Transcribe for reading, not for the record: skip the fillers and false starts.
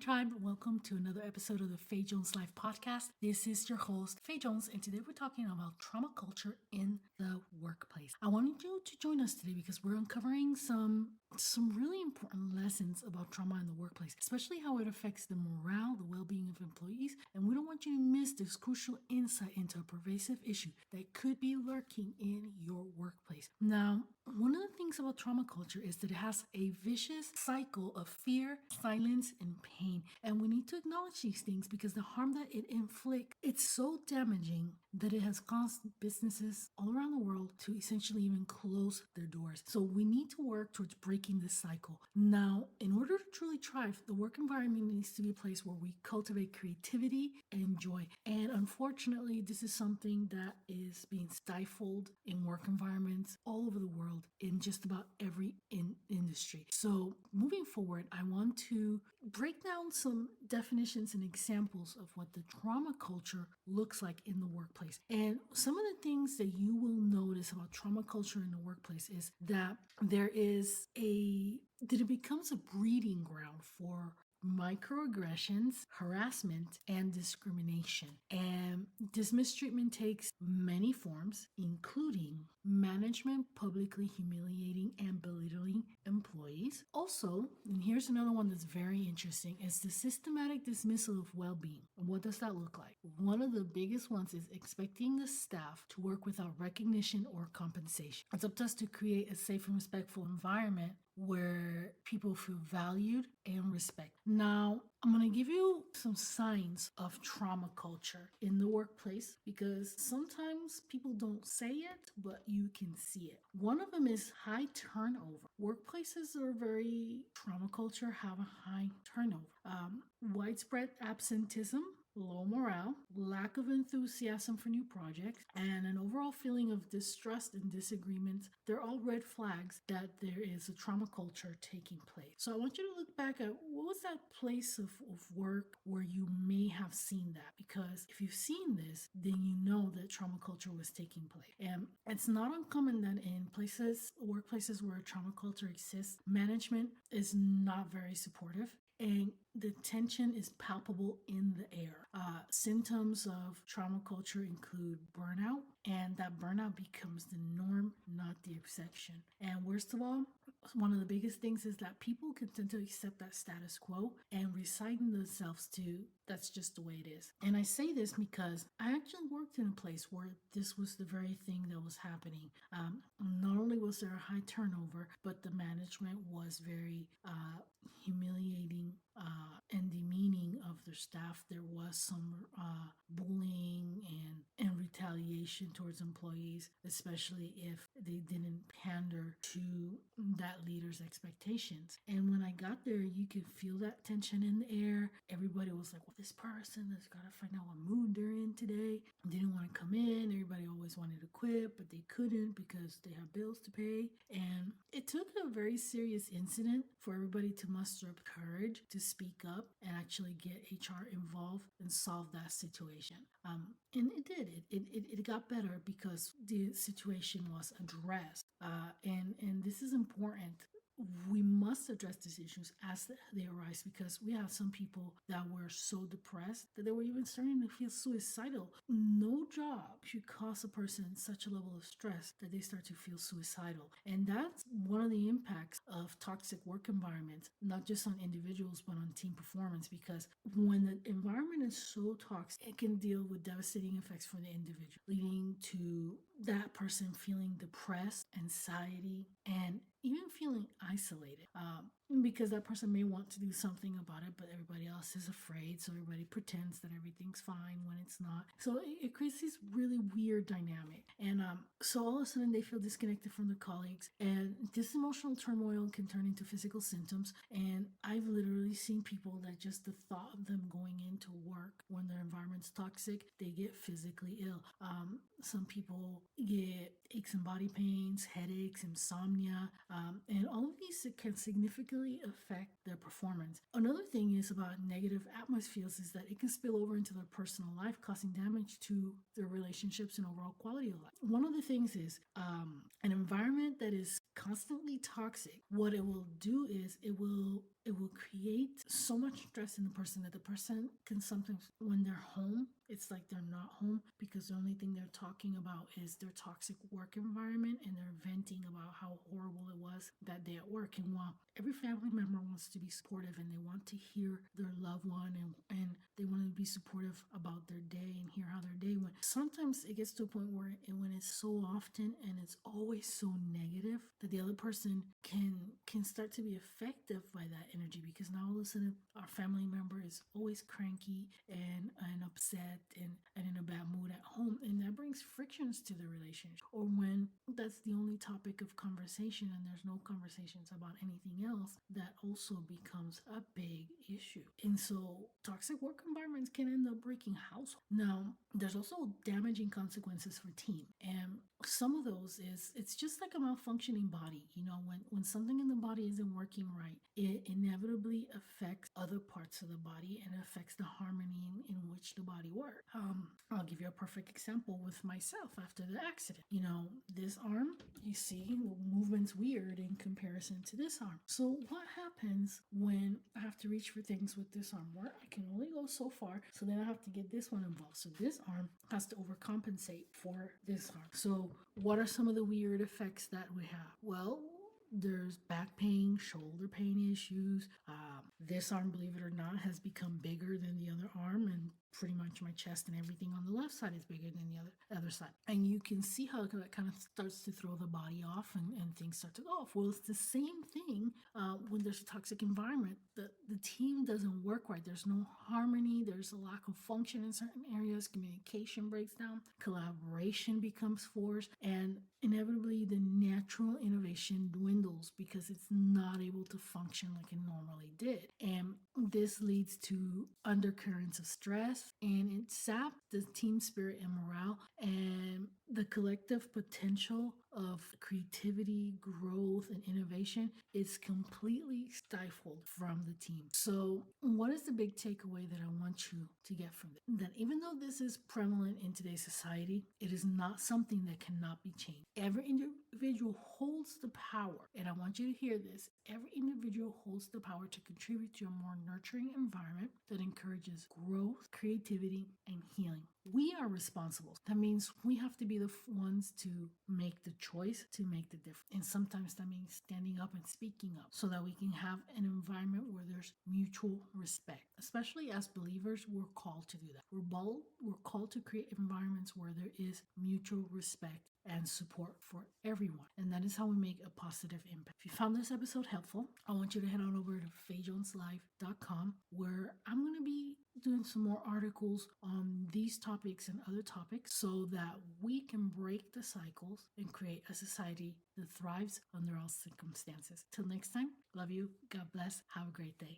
tribe. Welcome to another episode of the Faye Jones Life podcast. This is your host, Faye Jones, and today we're talking about trauma culture in the workplace. I wanted you to join us today because we're uncovering some really important lessons about trauma in the workplace, especially how it affects the morale, the well-being of employees, and we don't want you to miss this crucial insight into a pervasive issue that could be lurking in your workplace. Now, one of the things about trauma culture is that it has a vicious cycle of fear, silence, and pain. And we need to acknowledge these things because the harm that it inflicts, it's so damaging that it has caused businesses all around the world to essentially even close their doors. So we need to work towards breaking this cycle. Now, in order to truly thrive, the work environment needs to be a place where we cultivate creativity and joy. And unfortunately, this is something that is being stifled in work environments all over the world in just about every industry. So moving forward, I want to break down some definitions and examples of what the trauma culture looks like in the workplace. And some of the things that you will notice about trauma culture in the workplace is that it becomes a breeding ground for microaggressions, harassment, and discrimination. And this mistreatment takes many forms, including management publicly humiliating and belittling employees. Also, and here's another one that's very interesting, is the systematic dismissal of well-being. And what does that look like? One of the biggest ones is expecting the staff to work without recognition or compensation. It's up to us to create a safe and respectful environment where people feel valued and respected. Now, I'm going to give you some signs of trauma culture in the workplace because sometimes people don't say it, but you can see it. One of them is high turnover. Workplaces that are very trauma culture have a high turnover. Widespread absenteeism, low morale, lack of enthusiasm for new projects, and an overall feeling of distrust and disagreement. They're all red flags that there is a trauma culture taking place. So I want you to look back at what was that place of work where you may have seen that, because if you've seen this, then you know that trauma culture was taking place. And it's not uncommon that in workplaces where trauma culture exists, management is not very supportive. And the tension is palpable in the air. Symptoms of trauma culture include burnout, and that burnout becomes the norm, not the exception. And worst of all, one of the biggest things is that people can tend to accept that status quo and resign themselves to that's just the way it is. And I say this because I actually worked in a place where this was the very thing that was happening. Not only was there a high turnover, but the management was very humiliating and demeaning of their staff. There was some bullying and retaliation towards employees, especially if they didn't pander to that leader's expectations. And when I got there, you could feel that tension in the air. Everybody was like, well, this person has got to find out what mood they're in today. They didn't want to come in. Everybody always wanted to quit, but they couldn't because they have bills to pay. And it took a very serious incident for everybody to muster up courage to speak up and actually get HR involved and solve that situation. And it did. It got better because the situation was addressed. And this is important. We must address these issues as they arise because we have some people that were so depressed that they were even starting to feel suicidal. No job should cause a person such a level of stress that they start to feel suicidal. And that's one of the impacts of toxic work environments, not just on individuals, but on team performance, because when the environment is so toxic, it can deal with devastating effects for the individual, leading to that person feeling depressed, anxiety, and even feeling isolated because that person may want to do something about it, but everybody else is afraid. So everybody pretends that everything's fine when it's not. So it creates this really weird dynamic. And so all of a sudden they feel disconnected from their colleagues, and this emotional turmoil can turn into physical symptoms. And I've literally seen people that just the thought of them going into work when their environment's toxic, they get physically ill. Some people get aches and body pains, headaches, insomnia, and all of these can significantly affect their performance. Another thing is about negative atmospheres is that it can spill over into their personal life, causing damage to their relationships and overall quality of life. One of the things is an environment that is constantly toxic, what it will do is it will create so much stress in the person that the person can sometimes, when they're home, it's like they're not home because the only thing they're talking about is their toxic work environment, and they're venting about how horrible it was that day at work. And while every family member wants to be supportive and they want to hear their loved one, and they want to be supportive about their day and hear how their day went, sometimes it gets to a point where when it's so often and it's always so negative that the other person can start to be affected by that energy, because now all of a sudden our family member is always cranky and upset and in a bad mood at home, and that brings frictions to the relationship. Or when that's the only topic of conversation and there's no conversations about anything else, that also becomes a big issue. And so toxic work environments can end up breaking households. Now, there's also damaging consequences for team, and some of those is, it's just like a malfunctioning body. When something in the body isn't working right, it inevitably affects other parts of the body and affects the harmony in which the body works. I'll give you a perfect example with myself after the accident. This arm, you see the movement's weird in comparison to this arm. So what happens when I have to reach for things with this arm, where I can only go so far, so then I have to get this one involved. So this arm has to overcompensate for this arm. So what are some of the weird effects that we have? Well, there's back pain, shoulder pain issues. This arm, believe it or not, has become bigger than the other arm, and pretty much my chest and everything on the left side is bigger than the other side. And you can see how that kind of starts to throw the body off, and things start to go off. Well, it's the same thing when there's a toxic environment. The team doesn't work right. There's no harmony. There's a lack of function in certain areas. Communication breaks down. Collaboration becomes forced. And inevitably, the natural innovation dwindles because it's not able to function like it normally did. And this leads to undercurrents of stress, and it saps the team spirit and morale, and the collective potential of creativity, growth, and innovation is completely stifled from the team. So, what is the big takeaway that I want you to get from this? That even though this is prevalent in today's society, it is not something that cannot be changed. Every individual holds the power, and I want you to hear this. Every individual holds the power to contribute to a more nurturing environment that encourages growth, creativity, and healing. We are responsible. That means we have to be the ones to make the choice to make the difference. And sometimes that means standing up and speaking up so that we can have an environment where there's mutual respect. Especially as believers, we're called to do that. We're called to create environments where there is mutual respect and support for everyone. And that is how we make a positive impact. If you found this episode helpful, I want you to head on over to fayejoneslife.com, where I'm going to be doing some more articles on these topics and other topics so that we can break the cycles and create a society that thrives under all circumstances. Till next time, love you. God bless. Have a great day.